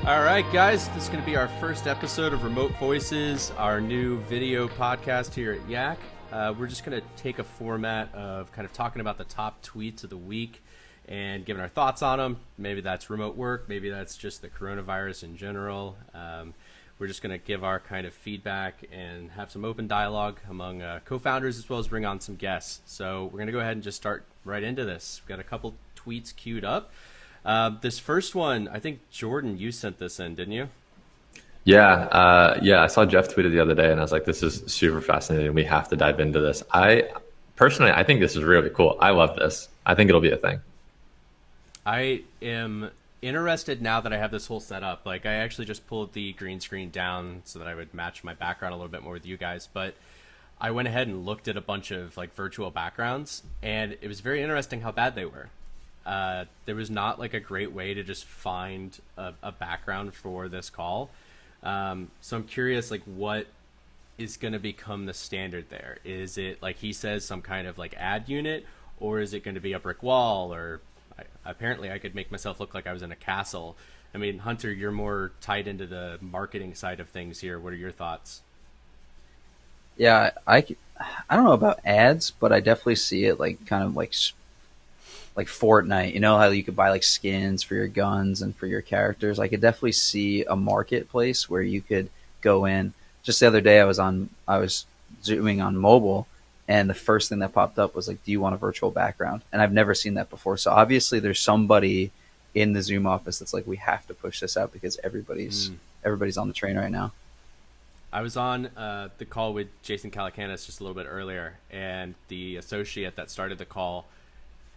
All right, guys, this is going to be our first episode of Remote Voices, our new video podcast here at Yak. We're just going to take a format of kind of talking about the top tweets of the week and giving our thoughts on them. Maybe that's remote work, maybe that's just the coronavirus in general. We're just going to give our kind of feedback and have some open dialogue among co-founders, as well as bring on some guests. So we're going to go ahead and just start right into this. We've got a couple tweets queued up. This first one, I think, Jordan, you sent this in, didn't you? Yeah, I saw Jeff tweeted the other day, and I was like, "This is super fascinating. We have to dive into this." I think this is really cool. I love this. I think it'll be a thing. I am interested now that I have this whole setup. Like, I actually just pulled the green screen down so that I would match my background a little bit more with you guys. But I went ahead and looked at a bunch of like virtual backgrounds, and it was very interesting how bad they were. There was not like a great way to just find a background for this call. So I'm curious, like, what is going to become the standard there? Is it, like he says, some kind of like ad unit, or is it going to be a brick wall? Or apparently I could make myself look like I was in a castle. I mean, Hunter, you're more tied into the marketing side of things here. What are your thoughts? Yeah, I don't know about ads, but I definitely see it like kind of like Fortnite. You know how you could buy like skins for your guns and for your characters? I could definitely see a marketplace where you could go in. Just the other day I was zooming on mobile, and the first thing that popped up was like, do you want a virtual background? And I've never seen that before. So obviously there's somebody in the Zoom office that's like, we have to push this out because everybody's on the train right now. I was on the call with Jason Calacanis just a little bit earlier, and the associate that started the call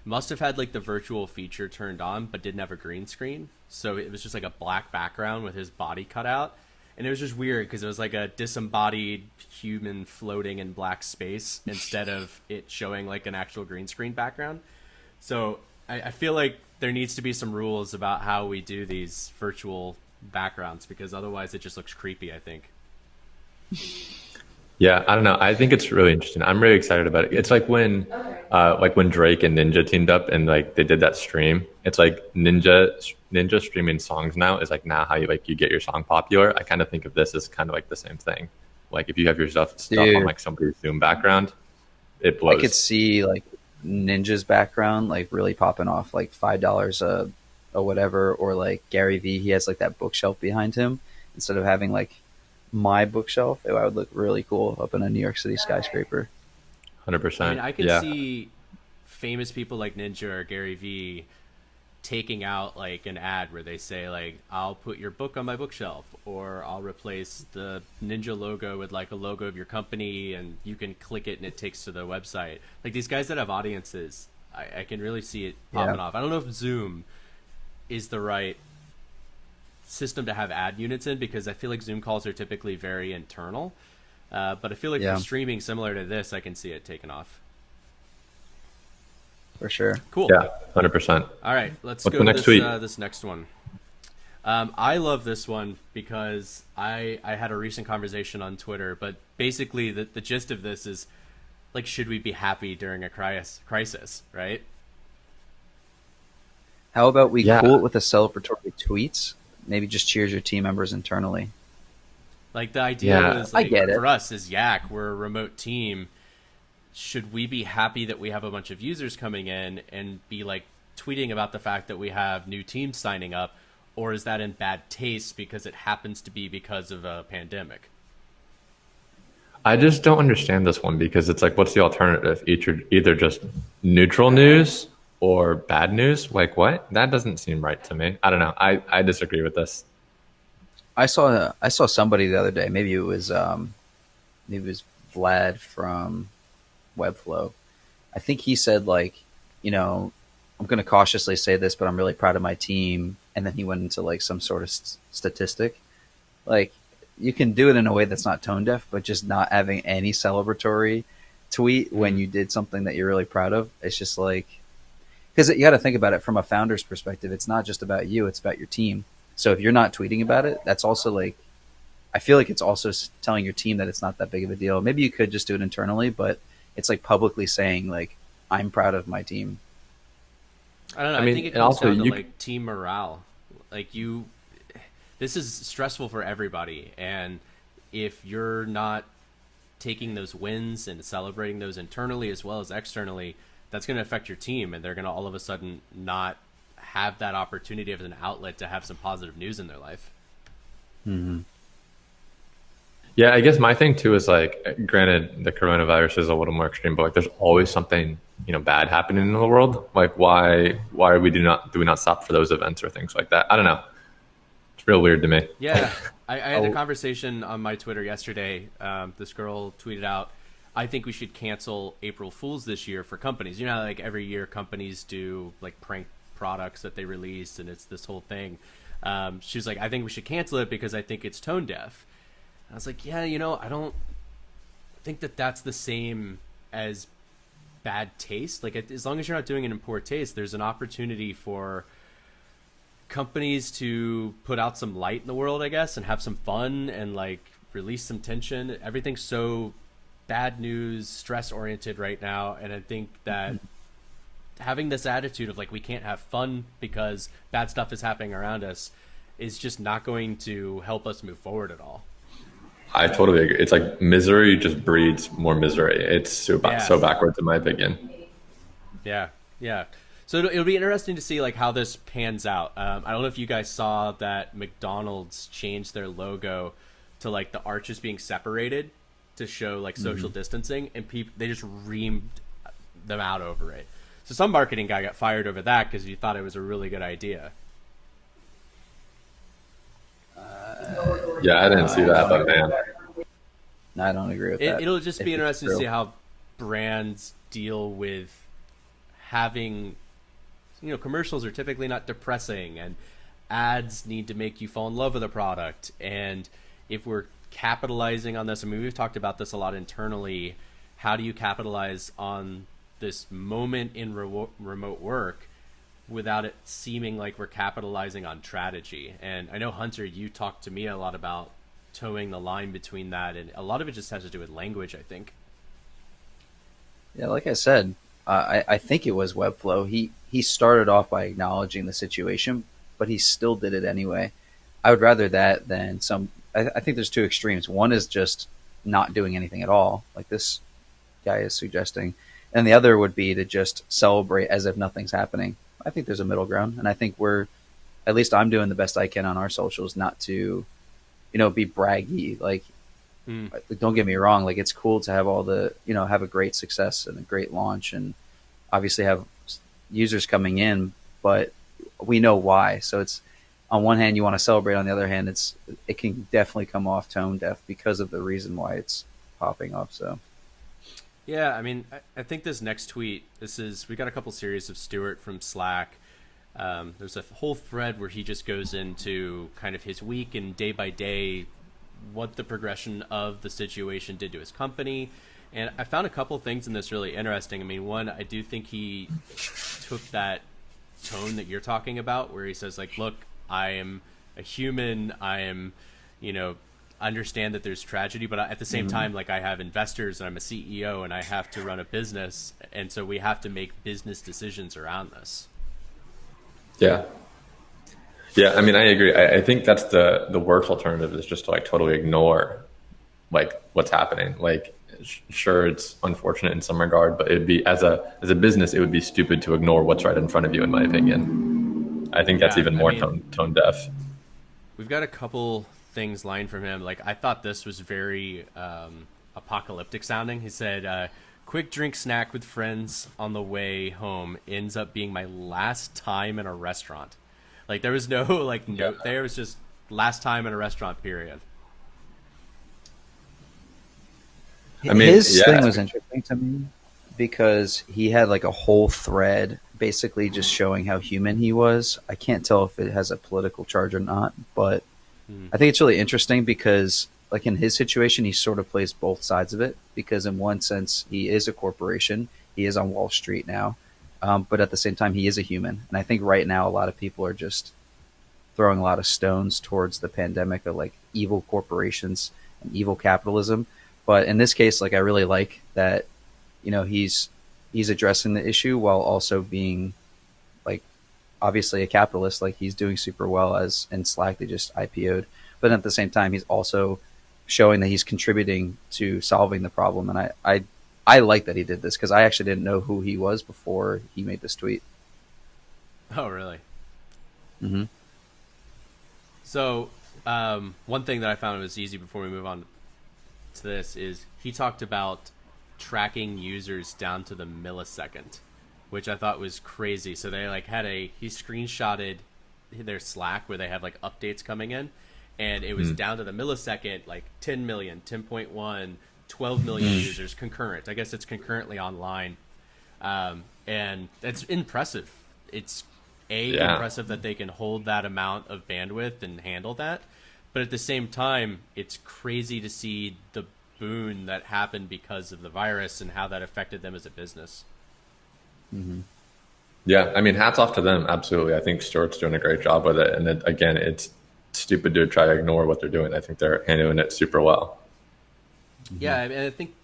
must have had like the virtual feature turned on, but didn't have a green screen. So it was just like a black background with his body cut out. And it was just weird because it was like a disembodied human floating in black space instead of it showing like an actual green screen background. So I feel like there needs to be some rules about how we do these virtual backgrounds, because otherwise it just looks creepy, I think. Yeah, I don't know. I think it's really interesting. I'm really excited about it. It's like when Drake and Ninja teamed up and like they did that stream. It's like Ninja streaming songs now is like now how you get your song popular. I kind of think of this as kind of like the same thing. Like if you have your stuff on like somebody's Zoom background, it blows. I could see like Ninja's background like really popping off, like $5 or whatever, or like Gary Vee. He has like that bookshelf behind him instead of having like my bookshelf. It would look really cool up in a New York City skyscraper. 100%. I mean, I could see famous people like Ninja or Gary Vee taking out like an ad where they say like, I'll put your book on my bookshelf, or I'll replace the Ninja logo with like a logo of your company, and you can click it and it takes to the website. Like these guys that have audiences, I can really see it popping off. I don't know if Zoom is the right system to have ad units in, because I feel like Zoom calls are typically very internal. But I feel like for streaming similar to this, I can see it taking off. For sure. Cool. Yeah, 100%. All right, let's go to this next one. I love this one because I had a recent conversation on Twitter, but basically the gist of this is like, should we be happy during a crisis, right? How about we cool it with a celebratory tweets? Maybe just cheers your team members internally. Like the idea is like, I get it. For us as Yak, we're a remote team. Should we be happy that we have a bunch of users coming in and be like tweeting about the fact that we have new teams signing up? Or is that in bad taste because it happens to be because of a pandemic? I just don't understand this one, because it's like, what's the alternative? Either just neutral news or bad news. Like what? That doesn't seem right to me. I don't know. I disagree with this. I saw somebody the other day. Maybe it was Vlad from Webflow. I think he said like, you know, I'm going to cautiously say this, but I'm really proud of my team. And then he went into like some sort of statistic. Like you can do it in a way that's not tone deaf, but just not having any celebratory tweet when you did something that you're really proud of. It's just like, because you got to think about it from a founder's perspective. It's not just about you, it's about your team. So if you're not tweeting about it, that's also like, I feel like it's also telling your team that it's not that big of a deal. Maybe you could just do it internally, but it's like publicly saying like, I'm proud of my team. I don't know. I think it comes down to like team morale. Like this is stressful for everybody. And if you're not taking those wins and celebrating those internally as well as externally, that's going to affect your team, and they're going to all of a sudden not have that opportunity as an outlet to have some positive news in their life. Mm-hmm. Yeah, I guess my thing too is like, granted, the coronavirus is a little more extreme, but like, there's always something, bad happening in the world. Like, why do we not stop for those events or things like that? I don't know. It's real weird to me. Yeah, I had a conversation on my Twitter yesterday. This girl tweeted out, "I think we should cancel April Fools this year for companies. Like every year companies do like prank products that they release, and it's this whole thing." She was like, "I think we should cancel it because I think it's tone deaf." I was like, yeah, I don't think that that's the same as bad taste. Like, as long as you're not doing it in poor taste, there's an opportunity for companies to put out some light in the world, I guess, and have some fun and like release some tension. Everything's so bad news, stress oriented right now. And I think that having this attitude of like, we can't have fun because bad stuff is happening around us is just not going to help us move forward at all. I totally agree. It's like misery just breeds more misery. It's so backwards in my opinion. Yeah. So it'll be interesting to see like how this pans out. I don't know if you guys saw that McDonald's changed their logo to like the arches being separated to show like social distancing, and they just reamed them out over it. So some marketing guy got fired over that because he thought it was a really good idea. Yeah, I didn't see that, but man, No, I don't agree with that. It'll just be If it's interesting to true. see how brands deal with having, commercials are typically not depressing, and ads need to make you fall in love with a product. And if we're capitalizing on this, I mean, we've talked about this a lot internally. How do you capitalize on this moment in remote work without it seeming like we're capitalizing on strategy? And I know, Hunter, you talked to me a lot about towing the line between that, and a lot of it just has to do with language, I think. Yeah, like I said, I think it was Webflow. He started off by acknowledging the situation, but he still did it anyway. I would rather that than some. I think there's two extremes. One is just not doing anything at all, like this guy is suggesting, and the other would be to just celebrate as if nothing's happening. I think there's a middle ground, and I think at least I'm doing the best I can on our socials not to, be braggy. Like, don't get me wrong. Like, it's cool to have all the, have a great success and a great launch, and obviously have users coming in, but we know why. So it's, on one hand, you want to celebrate. On the other hand, it can definitely come off tone deaf because of the reason why it's popping up. So. Yeah, I mean, I think this next tweet, we got a couple series of Stuart from Slack. There's a whole thread where he just goes into kind of his week and day by day, what the progression of the situation did to his company. And I found a couple things in this really interesting. I mean, one, I do think he took that tone that you're talking about where he says like, look, I am a human. I am, understand that there's tragedy, but at the same time, like, I have investors and I'm a CEO and I have to run a business. And so we have to make business decisions around this. yeah. I mean, I agree. I think that's the worst alternative, is just to like totally ignore like what's happening. Like, sure, it's unfortunate in some regard, but it'd be as a business, it would be stupid to ignore what's right in front of you, in my opinion. I think that's even more tone deaf. We've got a couple things lined from him. Like, I thought this was very apocalyptic sounding. He said, quick drink snack with friends on the way home ends up being my last time in a restaurant. Like, there was no like note there. It was just last time in a restaurant, period. I mean, his thing was interesting to me because he had like a whole thread basically just showing how human he was. I can't tell if it has a political charge or not, but I think it's really interesting because, like, in his situation, he sort of plays both sides of it, because in one sense, he is a corporation. He is on Wall Street now. But at the same time, he is a human. And I think right now, a lot of people are just throwing a lot of stones towards the pandemic of like evil corporations and evil capitalism. But in this case, like, I really like that, he's addressing the issue while also being like obviously a capitalist. Like he's doing super well as in Slack. They just IPO'd, but at the same time, he's also showing that he's contributing to solving the problem. And I like that he did this because I actually didn't know who he was before he made this tweet. Oh, really? Mm-hmm. So, one thing that I found was easy before we move on to this is he talked about tracking users down to the millisecond, which I thought was crazy. So they like he screenshotted their Slack where they have like updates coming in, and it was down to the millisecond, like 10 million, 10.1, 12 million users concurrent. I guess it's concurrently online. And that's impressive. It's impressive that they can hold that amount of bandwidth and handle that. But at the same time, it's crazy to see the boon that happened because of the virus and how that affected them as a business. Mm-hmm. Yeah, I mean, hats off to them. Absolutely. I think Stuart's doing a great job with it. And again, it's stupid to try to ignore what they're doing. I think they're handling it super well. Yeah, and I think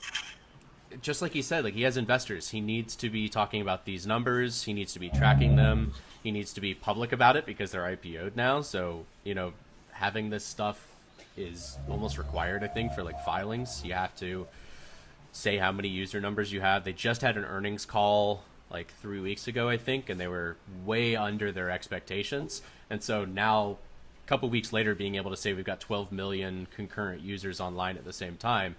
just like he said, like he has investors. He needs to be talking about these numbers. He needs to be tracking them. He needs to be public about it because they're IPO'd now. So, having this stuff is almost required, I think, for like filings. You have to say how many user numbers you have. They just had an earnings call like 3 weeks ago, I think, and they were way under their expectations. And so now, a couple weeks later, being able to say we've got 12 million concurrent users online at the same time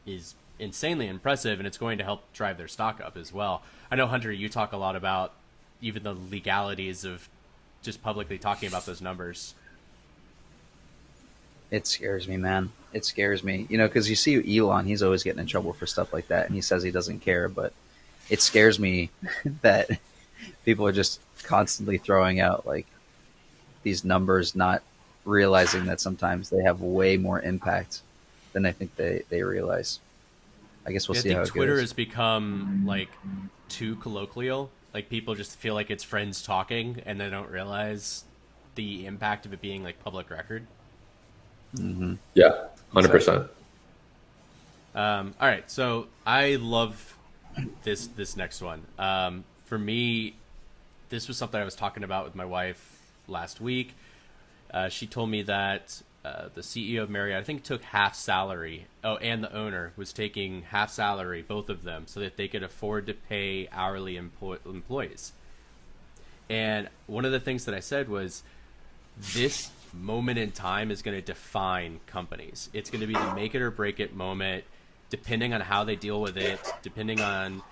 is insanely impressive, and it's going to help drive their stock up as well. I know, Hunter, you talk a lot about even the legalities of just publicly talking about those numbers. It scares me, man. It scares me. Because you see Elon, he's always getting in trouble for stuff like that, and he says he doesn't care, but it scares me that people are just constantly throwing out like these numbers, not realizing that sometimes they have way more impact than I think they realize. I guess we'll see how it goes. Twitter has become like too colloquial. Like people just feel like it's friends talking, and they don't realize the impact of it being like public record. Mm-hmm. Yeah, 100%. All right, so I love this next one. For me, this was something I was talking about with my wife last week. She told me that the CEO of Marriott, I think, took half salary. Oh, and the owner was taking half salary, both of them, so that they could afford to pay hourly employees. And one of the things that I said was, this moment in time is going to define companies. It's going to be the make it or break it moment, depending on how they deal with it, depending on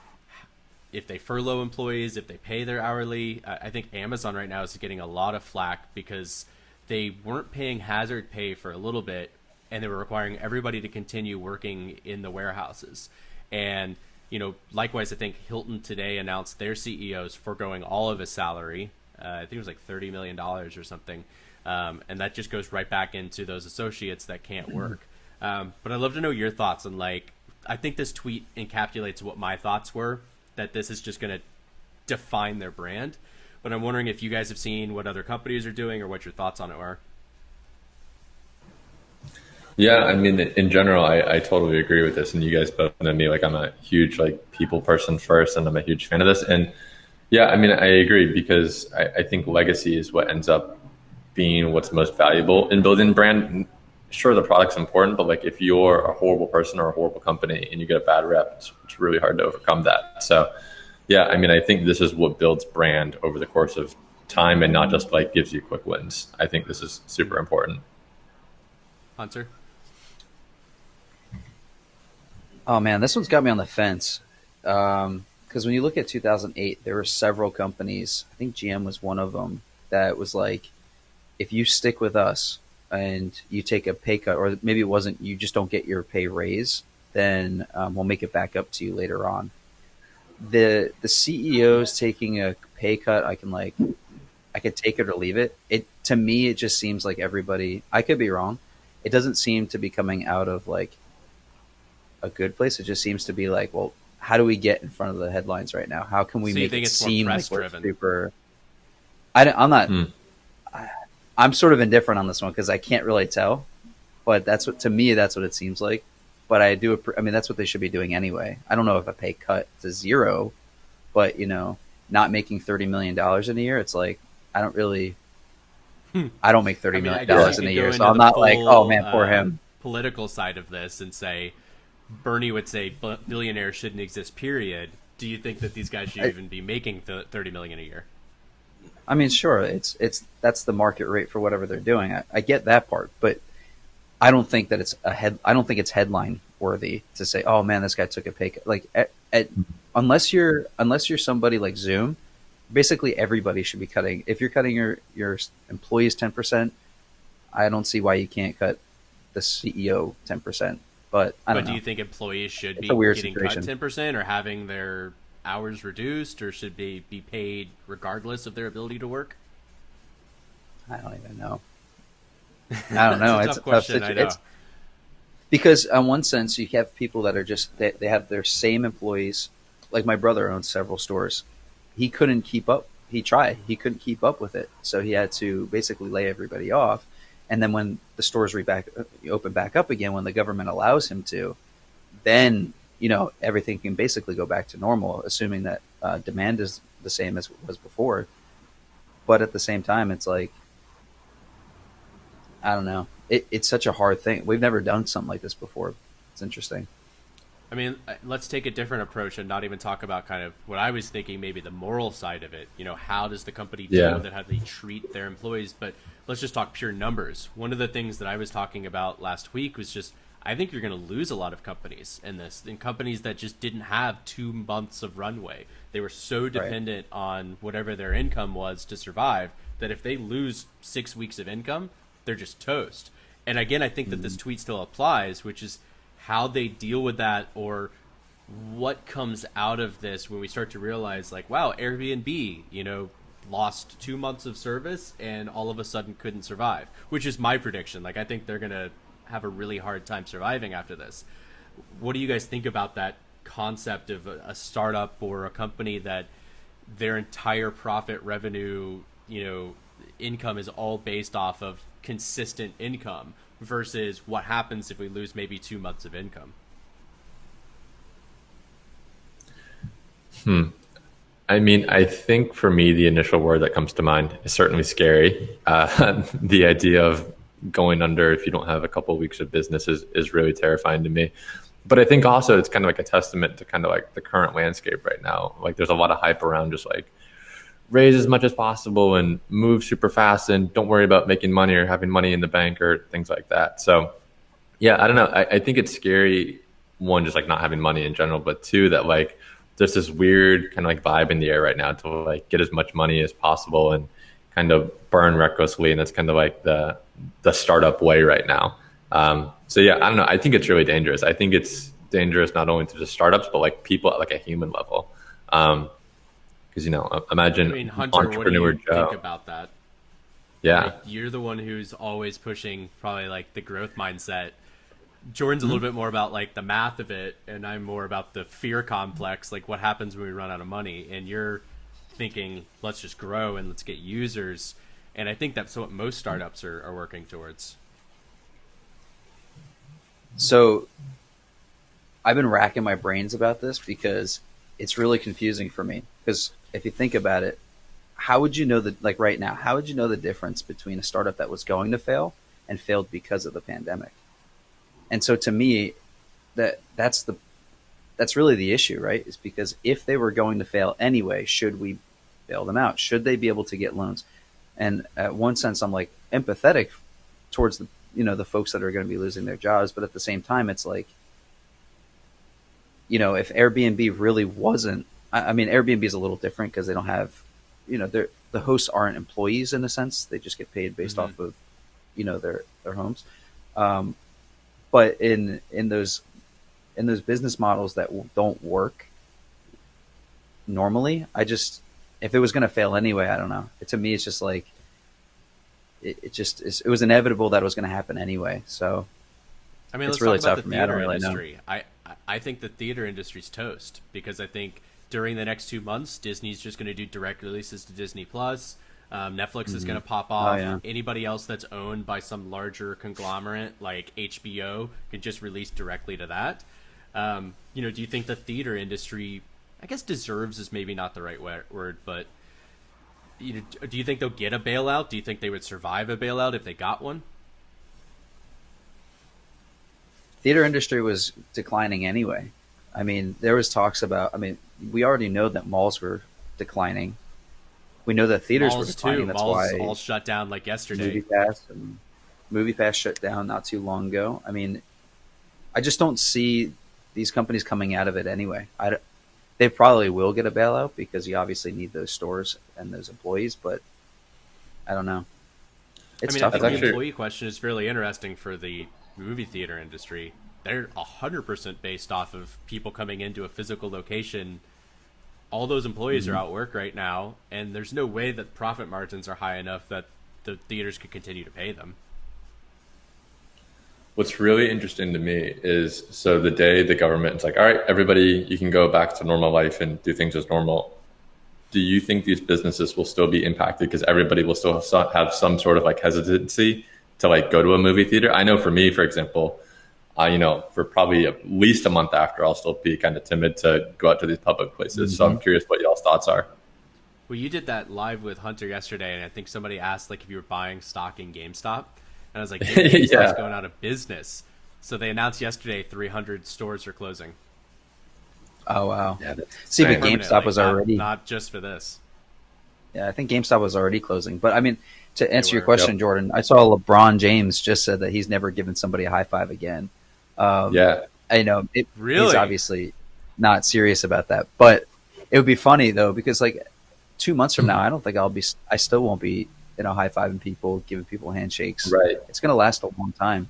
if they furlough employees, if they pay their hourly. I think Amazon right now is getting a lot of flack because they weren't paying hazard pay for a little bit, and they were requiring everybody to continue working in the warehouses. And, likewise, I think Hilton today announced their CEOs foregoing all of his salary. I think it was like $30 million or something. And that just goes right back into those associates that can't work. But I'd love to know your thoughts on, like, I think this tweet encapsulates what my thoughts were, that this is just going to define their brand. But I'm wondering if you guys have seen what other companies are doing or what your thoughts on it are. Yeah, I mean, in general, I totally agree with this. And you guys both know me, like I'm a huge like people person first, and I'm a huge fan of this. And yeah, I mean, I agree because I think legacy is what ends up being what's most valuable in building brand. Sure, the product's important, but like if you're a horrible person or a horrible company and you get a bad rep, it's really hard to overcome that. So yeah, I mean, I think this is what builds brand over the course of time and not just like gives you quick wins. I think this is super important. Hunter? Oh man, this one's got me on the fence. Because when you look at 2008, there were several companies, I think GM was one of them, that was like, if you stick with us and you take a pay cut, or maybe it wasn't, you just don't get your pay raise, then we'll make it back up to you later on. The CEOs taking a pay cut, I could take it or leave it. To me, it just seems like everybody, I could be wrong, it doesn't seem to be coming out of like a good place. It just seems to be like, well, how do we get in front of the headlines right now? How can we make it seem like we're super? I'm not. I'm sort of indifferent on this one because I can't really tell. But that's what, to me, that's what it seems like. But I do. I mean, that's what they should be doing anyway. I don't know if a pay cut to zero, but not making $30 million in a year. It's like, I don't really. I don't make $30 I mean, I million guess dollars you in a could go year, so into I'm the not like, oh full man, poor him. political side of this and say Bernie would say billionaires shouldn't exist. Period. Do you think that these guys should even be making 30 million a year? I mean, sure, it's that's the market rate for whatever they're doing. I get that part, but I don't think that it's a head. I don't think it's headline worthy to say, "Oh man, this guy took a pay cut." Like, unless you're somebody like Zoom, basically everybody should be cutting. If you're cutting your employees 10%, I don't see why you can't cut the CEO 10%. But I don't But do know. you think employees should It's be a weird getting situation. cut 10% or having their hours reduced, or should they be paid regardless of their ability to work? I don't even know. I don't That's know. a It's tough a tough question. I situation. know. It's because, in one sense, you have people that are just they have their same employees. Like my brother owns several stores. He couldn't keep up. He tried. He couldn't keep up with it, so he had to basically lay everybody off. And then when the stores open back up again, when the government allows him to, then everything can basically go back to normal, assuming that demand is the same as it was before. But at the same time, it's like I don't know. It's such a hard thing. We've never done something like this before. It's interesting. I mean, let's take a different approach and not even talk about kind of what I was thinking, maybe the moral side of it. How does the company deal Yeah. with it? How do they treat their employees? But let's just talk pure numbers. One of the things that I was talking about last week was just, I think you're going to lose a lot of companies in this, in companies that just didn't have 2 months of runway. They were so dependent on whatever their income was to survive that if they lose 6 weeks of income, they're just toast. And again, I think that this tweet still applies, which is how they deal with that, or what comes out of this when we start to realize, like, wow, Airbnb, lost 2 months of service and all of a sudden couldn't survive, which is my prediction. Like, I think they're going to have a really hard time surviving after this. What do you guys think about that concept of a startup or a company that their entire profit revenue, income is all based off of consistent income versus what happens if we lose maybe 2 months of income? I mean, I think for me, the initial word that comes to mind is certainly scary. The idea of going under if you don't have a couple of weeks of business is really terrifying to me. But I think also it's kind of like a testament to kind of like the current landscape right now. Like there's a lot of hype around just like raise as much as possible and move super fast and don't worry about making money or having money in the bank or things like that. So yeah, I don't know. I think it's scary, one, just like not having money in general, but two, that like there's this weird kind of like vibe in the air right now to like get as much money as possible and kind of burn recklessly. And that's kind of like the startup way right now. So yeah, I don't know. I think it's really dangerous. I think it's dangerous not only to just startups, but like people at like a human level. Because imagine I mean, Hunter, what do entrepreneur you Joe. think about that? Yeah, Like, you're the one who's always pushing probably like the growth mindset. Jordan's a little bit more about like the math of it, and I'm more about the fear complex, like what happens when we run out of money. And you're thinking, let's just grow and let's get users. And I think that's what most startups are working towards. So I've been racking my brains about this because it's really confusing for me. Because if you think about it, how would you know that, like right now, how would you know the difference between a startup that was going to fail and failed because of the pandemic? And so to me, that's really the issue, right? Is because if they were going to fail anyway, should we bail them out? Should they be able to get loans? And at one sense, I'm like empathetic towards the folks that are going to be losing their jobs, but at the same time, it's like, if Airbnb really wasn't, I mean, Airbnb is a little different because they don't have, the hosts aren't employees in a sense; they just get paid based off of, their homes. But in those business models that don't work normally, if it was going to fail anyway, I don't know. To me, it's just like it was inevitable that it was going to happen anyway. So I mean, it's let's really talk about tough the for me. I don't theater really know. industry. I think the theater industry's toast because I think during the next 2 months, Disney's just going to do direct releases to Disney Plus. Netflix is going to pop off. yeah. Anybody else that's owned by some larger conglomerate like HBO can just release directly to that. Do you think the theater industry, I guess deserves is maybe not the right word, but Do you think they'll get a bailout? Do you think they would survive a bailout if they got one? Theater industry was declining anyway. I mean, there was talks about. I mean, we already know that malls were declining. We know that theaters were Malls declining. too. That's Malls why all shut down like yesterday. Movie Pass shut down not too long ago. I mean, I just don't see these companies coming out of it anyway. They probably will get a bailout because you obviously need those stores and those employees, but I don't know. It's I tough. think the employee question is really interesting for the movie theater industry. They're 100% based off of people coming into a physical location. All those employees are out work right now, and there's no way that profit margins are high enough that the theaters could continue to pay them. What's really interesting to me is, so the day the government is like, all right, everybody, you can go back to normal life and do things as normal. Do you think these businesses will still be impacted because everybody will still have some sort of like hesitancy to like go to a movie theater? I know for me, for example, for probably at least a month after, I'll still be kind of timid to go out to these public places. So I'm curious what y'all's thoughts are. Well, you did that live with Hunter yesterday, and I think somebody asked like if you were buying stock in GameStop. And I was like, GameStop's going out of business. So they announced yesterday 300 stores are closing. Oh, wow. Yeah, see, but GameStop was already... Not just for this. Yeah, I think GameStop was already closing. But, I mean, to answer your question, Jordan, I saw LeBron James just said that he's never given somebody a high five again. I know. He's obviously not serious about that. But it would be funny, though, because, like, 2 months from now, I don't think I still won't be high-fiving people, giving people handshakes. Right. It's going to last a long time.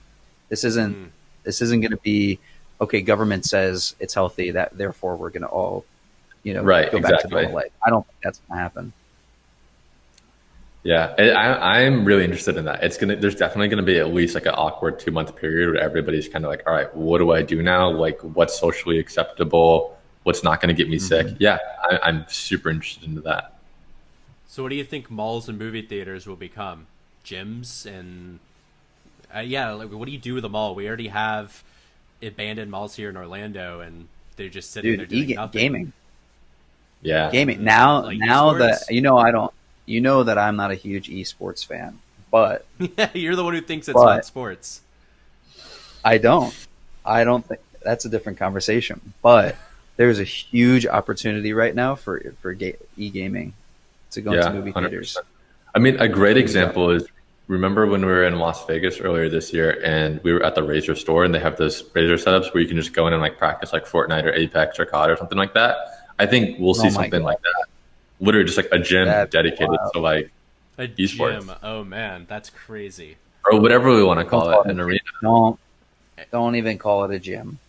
This isn't going to be, okay, government says it's healthy, that therefore we're going to all, go back to normal life. I don't think that's going to happen. Yeah, I'm really interested in that. There's definitely going to be at least like an awkward 2 month period where everybody's kind of like, all right, what do I do now? Like, what's socially acceptable? What's not going to get me sick? Yeah, I'm super interested into that. So what do you think malls and movie theaters will become? Gyms and what do you do with a mall? We already have abandoned malls here in Orlando, and they're just sitting there doing nothing. Gaming. Yeah, gaming. Now esports? that I'm not a huge esports fan, but you're the one who thinks it's not sports. I don't think that's a different conversation. But there's a huge opportunity right now for e-gaming. To go into movie theaters. 100%. I mean, a great example is, remember when we were in Las Vegas earlier this year and we were at the Razer store and they have those Razer setups where you can just go in and like practice like Fortnite or Apex or COD or something like that. I think we'll see something like that. Literally just like a gym dedicated to like esports. Gym. Oh man, that's crazy. Or whatever we want to call it, an arena. Don't even call it a gym.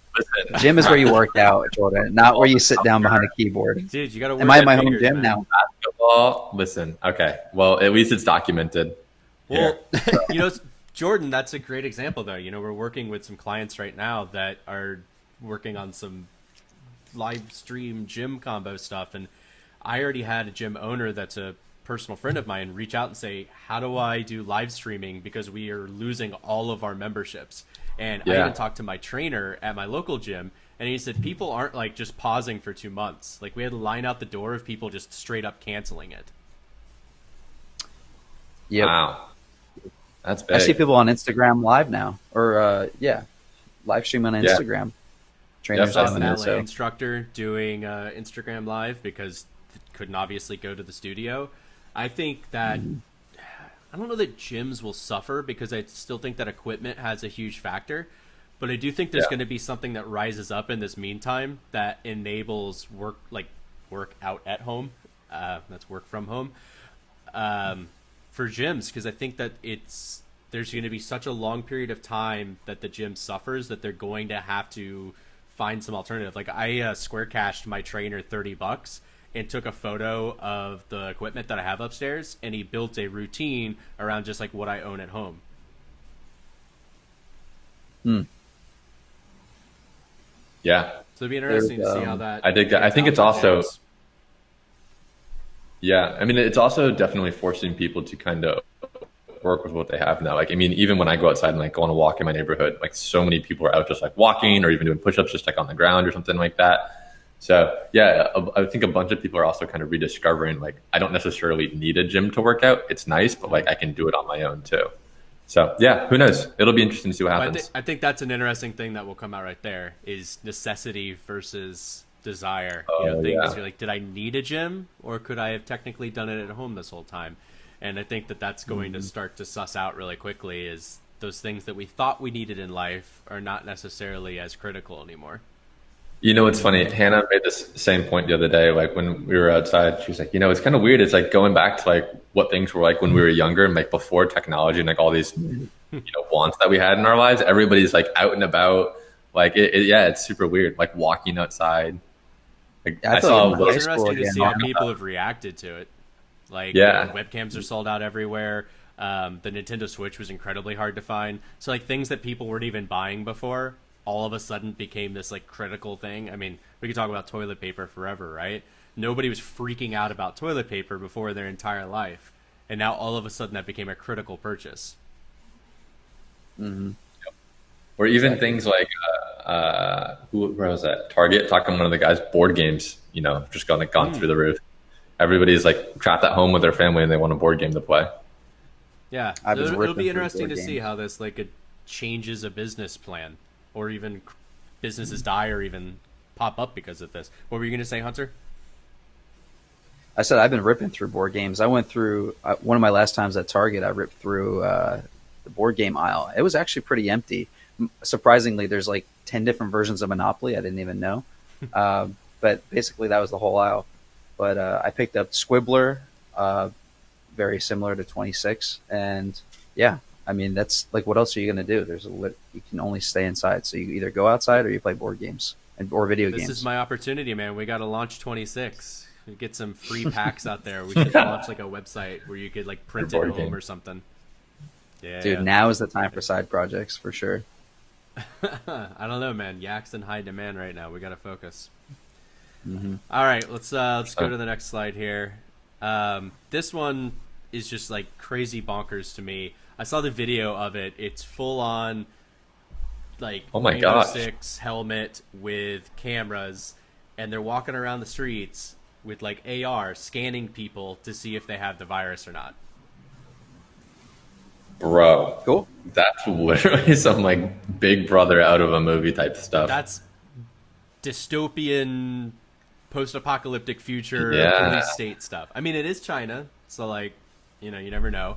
Gym is where you work out, Jordan, not where you sit down behind a keyboard. Dude, you got to work. Am I in my home gym now? Basketball. Listen, okay. Well, at least it's documented. Well, Jordan, that's a great example, though. We're working with some clients right now that are working on some live stream gym combo stuff, and I already had a gym owner that's a personal friend of mine reach out and say, how do I do live streaming because we are losing all of our memberships? And I even talked to my trainer at my local gym, and he said people aren't like just pausing for 2 months. Like we had a line out the door of people just straight up canceling it. Yep. Wow. That's big. I see people on Instagram live now, or live stream on Instagram. Trainers an LA instructor doing Instagram live because couldn't obviously go to the studio. I think that I don't know that gyms will suffer because I still think that equipment has a huge factor, but I do think there's going to be something that rises up in this meantime that enables work out at home. That's work from home for gyms, because I think that there's going to be such a long period of time that the gym suffers that they're going to have to find some alternative. Like I square cashed my trainer $30 and took a photo of the equipment that I have upstairs, and he built a routine around just like what I own at home. Yeah. So it'd be interesting to see how that. I dig that. I think it's also. Yeah, I mean, it's also definitely forcing people to kind of work with what they have now. Like, I mean, even when I go outside and like go on a walk in my neighborhood, like so many people are out just like walking or even doing push-ups just like on the ground or something like that. So yeah, I think a bunch of people are also kind of rediscovering like I don't necessarily need a gym to work out. It's nice, but like I can do it on my own too. So yeah, who knows? It'll be interesting to see what But happens. I think that's an interesting thing that will come out right there is necessity versus desire. You know, Oh things yeah. you're like, did I need a gym or could I have technically done it at home this whole time? And I think that that's going to start to suss out really quickly is those things that we thought we needed in life are not necessarily as critical anymore. You know what's funny? Hannah made this same point the other day, like when we were outside. She was like, it's kind of weird. It's like going back to like what things were like when we were younger and like before technology and like all these, wants that we had in our lives. Everybody's like out and about. Like yeah, it's super weird. Like walking outside. Like Yeah, I I feel saw, like in It's high school interesting to again. see how people have reacted to it. Like, Yeah. webcams are sold out everywhere. The Nintendo Switch was incredibly hard to find. So, like, things that people weren't even buying before all of a sudden became this, like, critical thing. I mean, we could talk about toilet paper forever, right? Nobody was freaking out about toilet paper before their entire life. And now all of a sudden that became a critical purchase. Mm-hmm. or even things like where was that? Target talking to one of the guys. Board games, just gone through the roof. Everybody's like trapped at home with their family and they want a board game to play. Yeah, I've been it'll ripping be through interesting board to see games. how this like it changes a business plan, or even businesses die or even pop up because of this. What were you going to say, Hunter? I said I've been ripping through board games. I went through one of my last times at Target. I ripped through the board game aisle. It was actually pretty empty. Surprisingly, there's like 10 different versions of Monopoly. I didn't even know. But basically, that was the whole aisle. But I picked up Squibbler, very similar to 26. And yeah, I mean, that's like, what else are you going to do? You can only stay inside. So you either go outside or you play board games or video This games. is my opportunity, man. We got to launch 26. We get some free packs out there. We should launch like a website where you could like print it board home game. or something. Yeah, Dude, now is the time for side projects for sure. I don't know, man. Yak's in high demand right now. We got to focus. Mm-hmm. All right, let's go to the next slide here. This one is just like crazy bonkers to me. I saw the video of it. It's full on like Oh my Rainbow gosh. Six helmet with cameras, and they're walking around the streets with like AR scanning people to see if they have the virus or not. Bro, Cool. that's literally some like Big Brother out of a movie type stuff. That's dystopian, post-apocalyptic future, Yeah. police state stuff. I mean, it is China, so like, you never know.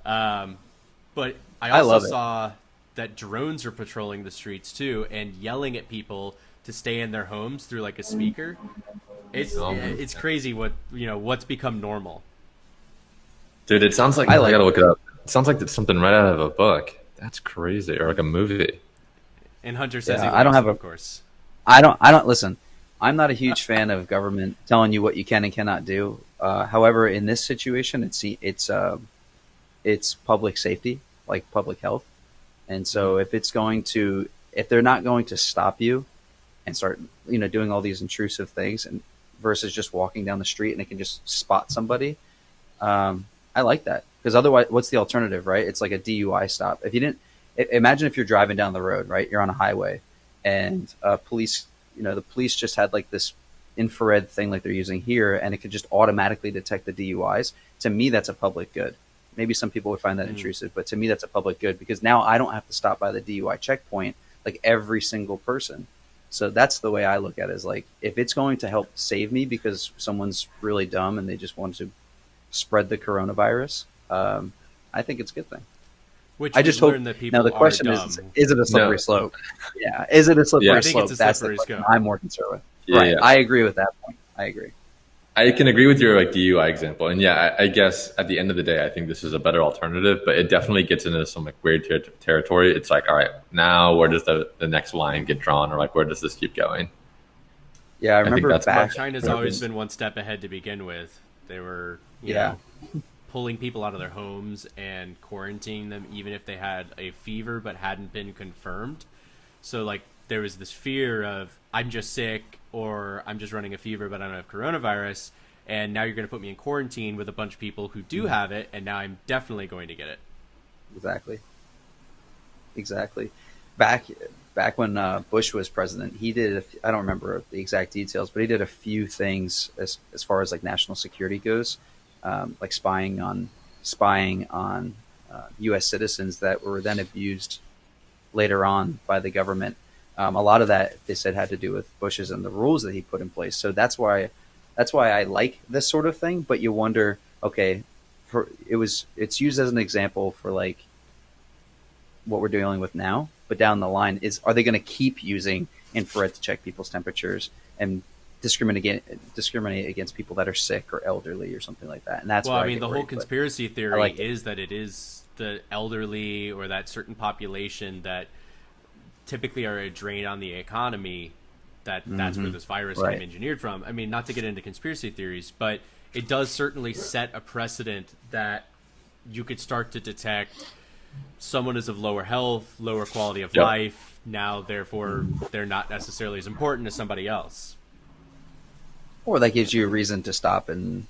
But I I also love it. saw that drones are patrolling the streets too and yelling at people to stay in their homes through like a speaker. It's crazy what's become normal. Dude, it sounds like I I like gotta look it up. It sounds like it's something right out of a book. That's crazy, or like a movie. And Hunter says Yeah, he I don't likes have it, a- of course. I don't listen. I'm not a huge fan of government telling you what you can and cannot do. However, in this situation, it's public safety, like public health, and so if they're not going to stop you and start doing all these intrusive things, and versus just walking down the street and it can just spot somebody, I like that because otherwise, what's the alternative, right? It's like a DUI stop. If you didn't imagine if you're driving down the road, right? You're on a highway and police, the police just had like this infrared thing like they're using here, and it could just automatically detect the DUIs. To me, that's a public good. Maybe some people would find that intrusive, but to me, that's a public good because now I don't have to stop by the DUI checkpoint like every single person. So that's the way I look at it, is like, if it's going to help save me because someone's really dumb and they just want to spread the coronavirus, I think it's a good thing. Which I just we hope. learned that people Now the question are dumb. is it a slippery No. slope? Yeah, is it a slippery Yeah. I think slope? it's a That's slippery the question slope. I'm more concerned with. Yeah, Right, yeah. I agree with that point. I agree. I can agree with your like DUI example, and yeah, I guess at the end of the day, I think this is a better alternative. But it definitely gets into some like weird territory. It's like, all right, now where does the next line get drawn, or like where does this keep going? Yeah, I think remember that's back. much- China's always been one step ahead to begin with. They were, Yeah. pulling people out of their homes and quarantining them even if they had a fever but hadn't been confirmed. So like there was this fear of I'm just sick or I'm just running a fever but I don't have coronavirus, and now you're going to put me in quarantine with a bunch of people who do have it, and now I'm definitely going to get it. Exactly. Back back when Bush was president, he did. I don't remember the exact details, but he did a few things as far as like national security goes, like spying on U.S. citizens that were then abused later on by the government. A lot of that they said had to do with Bush's and the rules that he put in place. So that's why I like this sort of thing. But you wonder, okay, it's used as an example for like what we're dealing with now, but down the line are they going to keep using infrared to check people's temperatures and discriminate against people that are sick or elderly or something like that? And that's well, why I mean, the whole conspiracy theory like is that it is the elderly or that certain population that typically are a drain on the economy. That's where this virus came engineered from. I mean, not to get into conspiracy theories, but it does certainly set a precedent that you could start to detect someone is of lower health, lower quality of life. Now, therefore, they're not necessarily as important as somebody else. Or that gives you a reason to stop and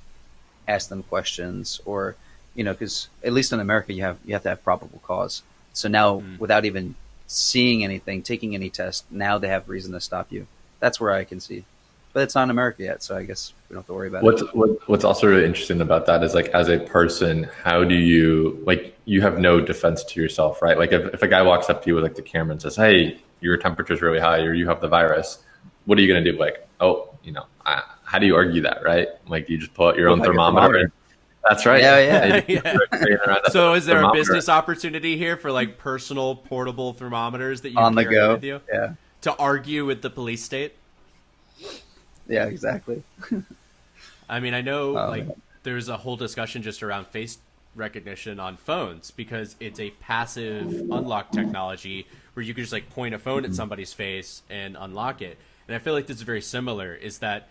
ask them questions, or because at least in America you have to have probable cause. So now, without even seeing anything, taking any test, now they have reason to stop you. That's where I can see, but it's not in America yet, so I guess we don't have to worry about it. What's also really interesting about that is like, as a person, how do you you have no defense to yourself, right? Like if a guy walks up to you with like the camera and says, "Hey, your temperature's really high," or "You have the virus," what are you gonna do? Like, oh, how do you argue that, right? Like, you just pull out your own thermometer. That's right. Yeah. So is there a business opportunity here for like personal portable thermometers that you on the carry go with you? Yeah. To argue with the police state? Yeah, exactly. I mean, I know there's a whole discussion just around face recognition on phones because it's a passive unlock technology where you can just like point a phone at somebody's face and unlock it. And I feel like this is very similar, is that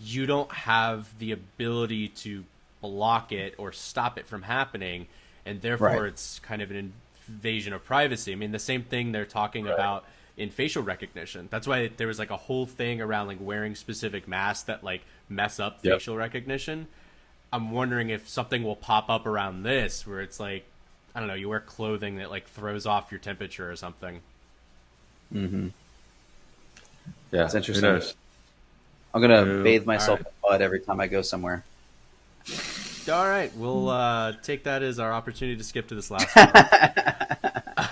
you don't have the ability to block it or stop it from happening, and therefore it's kind of an invasion of privacy. I mean, the same thing they're talking about in facial recognition. That's why there was like a whole thing around like wearing specific masks that like mess up facial recognition. I'm wondering if something will pop up around this where it's like, I don't know, you wear clothing that like throws off your temperature or something. Mm-hmm. Yeah, it's interesting. I'm gonna bathe myself in blood every time I go somewhere. All right, we'll take that as our opportunity to skip to this last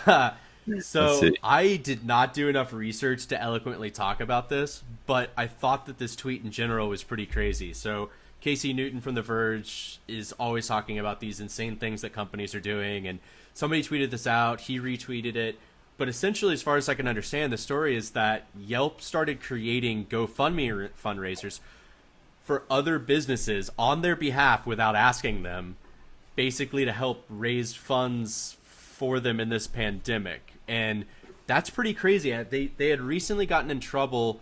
one. So I did not do enough research to eloquently talk about this, but I thought that this tweet in general was pretty crazy. So Casey Newton from The Verge is always talking about these insane things that companies are doing, and somebody tweeted this out, he retweeted it. But essentially, as far as I can understand, the story is that Yelp started creating GoFundMe fundraisers for other businesses on their behalf without asking them, basically to help raise funds for them in this pandemic. And that's pretty crazy. They had recently gotten in trouble,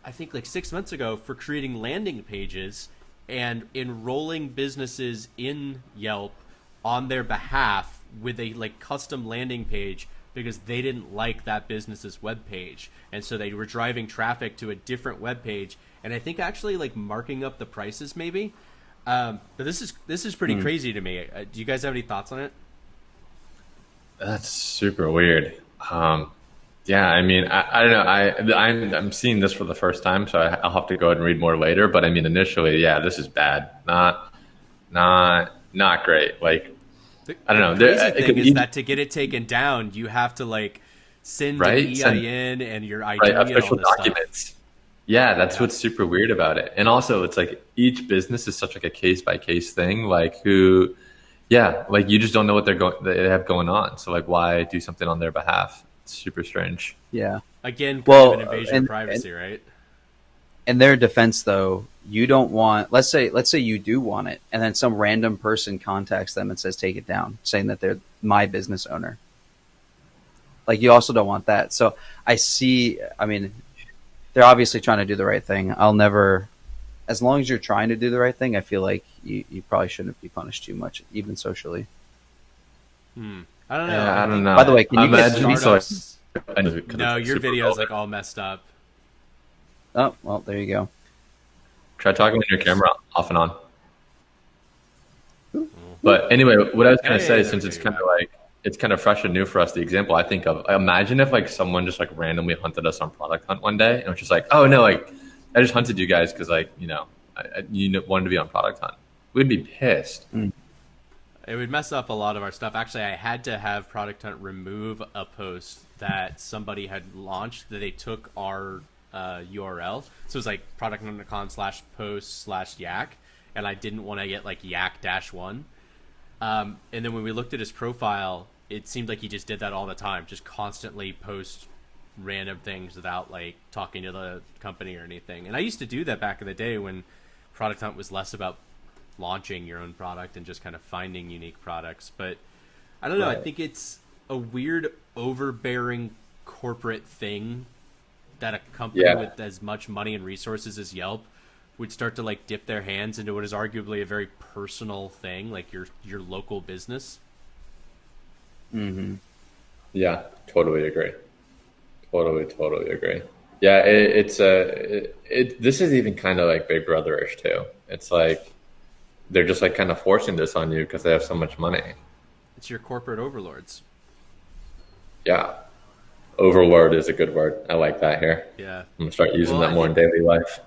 I think like 6 months ago, for creating landing pages and enrolling businesses in Yelp on their behalf with a like custom landing page because they didn't like that business's webpage. And so they were driving traffic to a different webpage, and I think actually like marking up the prices maybe. But this is pretty crazy to me. Do you guys have any thoughts on it? That's super weird. Yeah, I mean, I don't know. I'm seeing this for the first time, so I'll have to go ahead and read more later. But I mean, initially, yeah, this is bad. Not great. Like, I don't know. The crazy thing is that to get it taken down, you have to like send an EIN and your ID and official all this documents. Stuff. Yeah, that's what's super weird about it. And also, it's like each business is such like a case by case thing. Like like you just don't know what they have going on. So like, why do something on their behalf? It's super strange. Yeah. Again, kind of an invasion of privacy, right? In their defense, though, you don't want. Let's say you do want it, and then some random person contacts them and says, "Take it down," saying that they're my business owner. Like, you also don't want that. So I see. I mean, they're obviously trying to do the right thing. I'll never. As long as you're trying to do the right thing, I feel like you probably shouldn't be punished too much, even socially. I don't know. Yeah, I don't know. By the way, can you imagine guys No, your video is like all messed up. Oh, well, there you go. Try talking with your camera off and on. But anyway, what I was going to say, since it's kind of like it's kind of fresh and new for us. The example I think of, imagine if like someone just like randomly hunted us on Product Hunt one day and was just like, oh no, like I just hunted you guys because like, you wanted to be on Product Hunt. We'd be pissed. It would mess up a lot of our stuff. Actually, I had to have Product Hunt remove a post that somebody had launched that they took our URL. So it was like producthunt.com/post/yak, and I didn't want to get like yak-1. And then when we looked at his profile, it seemed like he just did that all the time, just constantly post random things without like talking to the company or anything. And I used to do that back in the day when Product Hunt was less about launching your own product and just kind of finding unique products. But I don't know, Right. I think it's a weird overbearing corporate thing that a company Yeah. with as much money and resources as Yelp would start to like dip their hands into what is arguably a very personal thing, like your local business. Mm-hmm. Yeah, totally agree. Totally agree. Yeah, this is even kind of like Big Brother-ish too. It's like they're just like kind of forcing this on you because they have so much money. It's your corporate overlords. Yeah, overlord is a good word. I like that here. Yeah. I'm gonna start using Well, that I more in think daily life.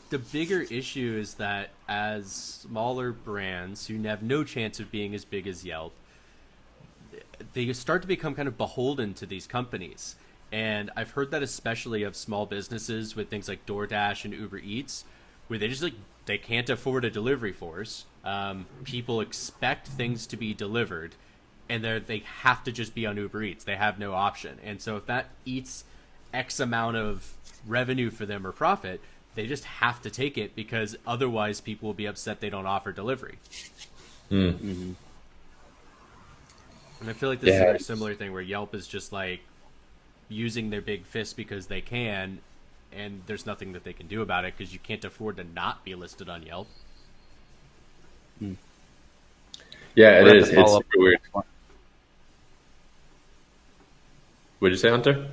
the bigger issue is that as smaller brands who have no chance of being as big as Yelp, they start to become kind of beholden to these companies. And I've heard that especially of small businesses with things like DoorDash and Uber Eats, where they just like they can't afford a delivery force. People expect things to be delivered, and they have to just be on Uber Eats. They have no option. And so if that eats X amount of revenue for them or profit, they just have to take it because otherwise people will be upset they don't offer delivery. Mm-hmm. And I feel like this is a Yeah. very similar thing where Yelp is just like using their big fist because they can, and there's nothing that they can do about it because you can't afford to not be listed on Yelp. Yeah, it We'll have is. to follow It's up super weird. on the next one. What'd you say, Hunter?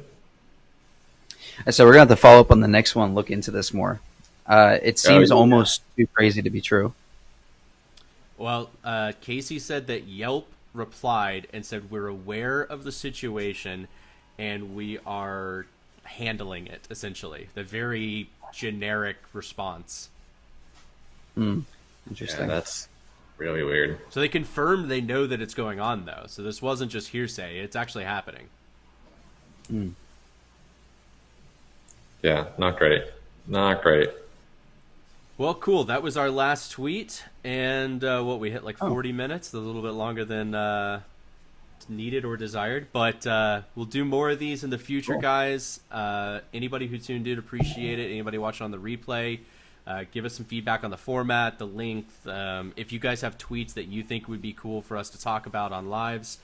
So we're gonna have to follow up on the next one. Look into this more. It seems yeah. almost too crazy to be true. Well, Casey said that Yelp replied and said, "We're aware of the situation and we are handling it," essentially. The very generic response. Yeah, Interesting. that's really weird. So they confirmed they know that it's going on, though. So this wasn't just hearsay. It's actually happening. Yeah, not great. Not great. Well, cool. That was our last tweet. And what, we hit like 40 minutes, a little bit longer than needed or desired. But we'll do more of these in the future, guys. Anybody who tuned in, appreciate it. Anybody watching on the replay, give us some feedback on the format, the length. If you guys have tweets that you think would be cool for us to talk about on lives,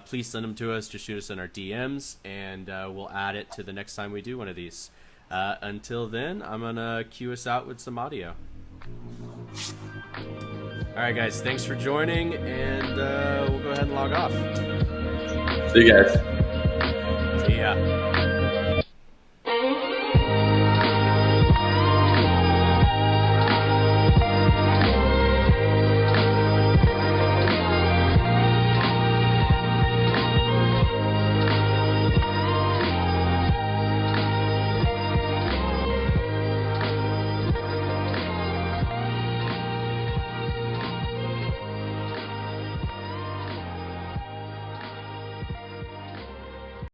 please send them to us. Just shoot us in our DMs, and we'll add it to the next time we do one of these. Until then, I'm going to cue us out with some audio. All right, guys, thanks for joining, and we'll go ahead and log off. See you guys.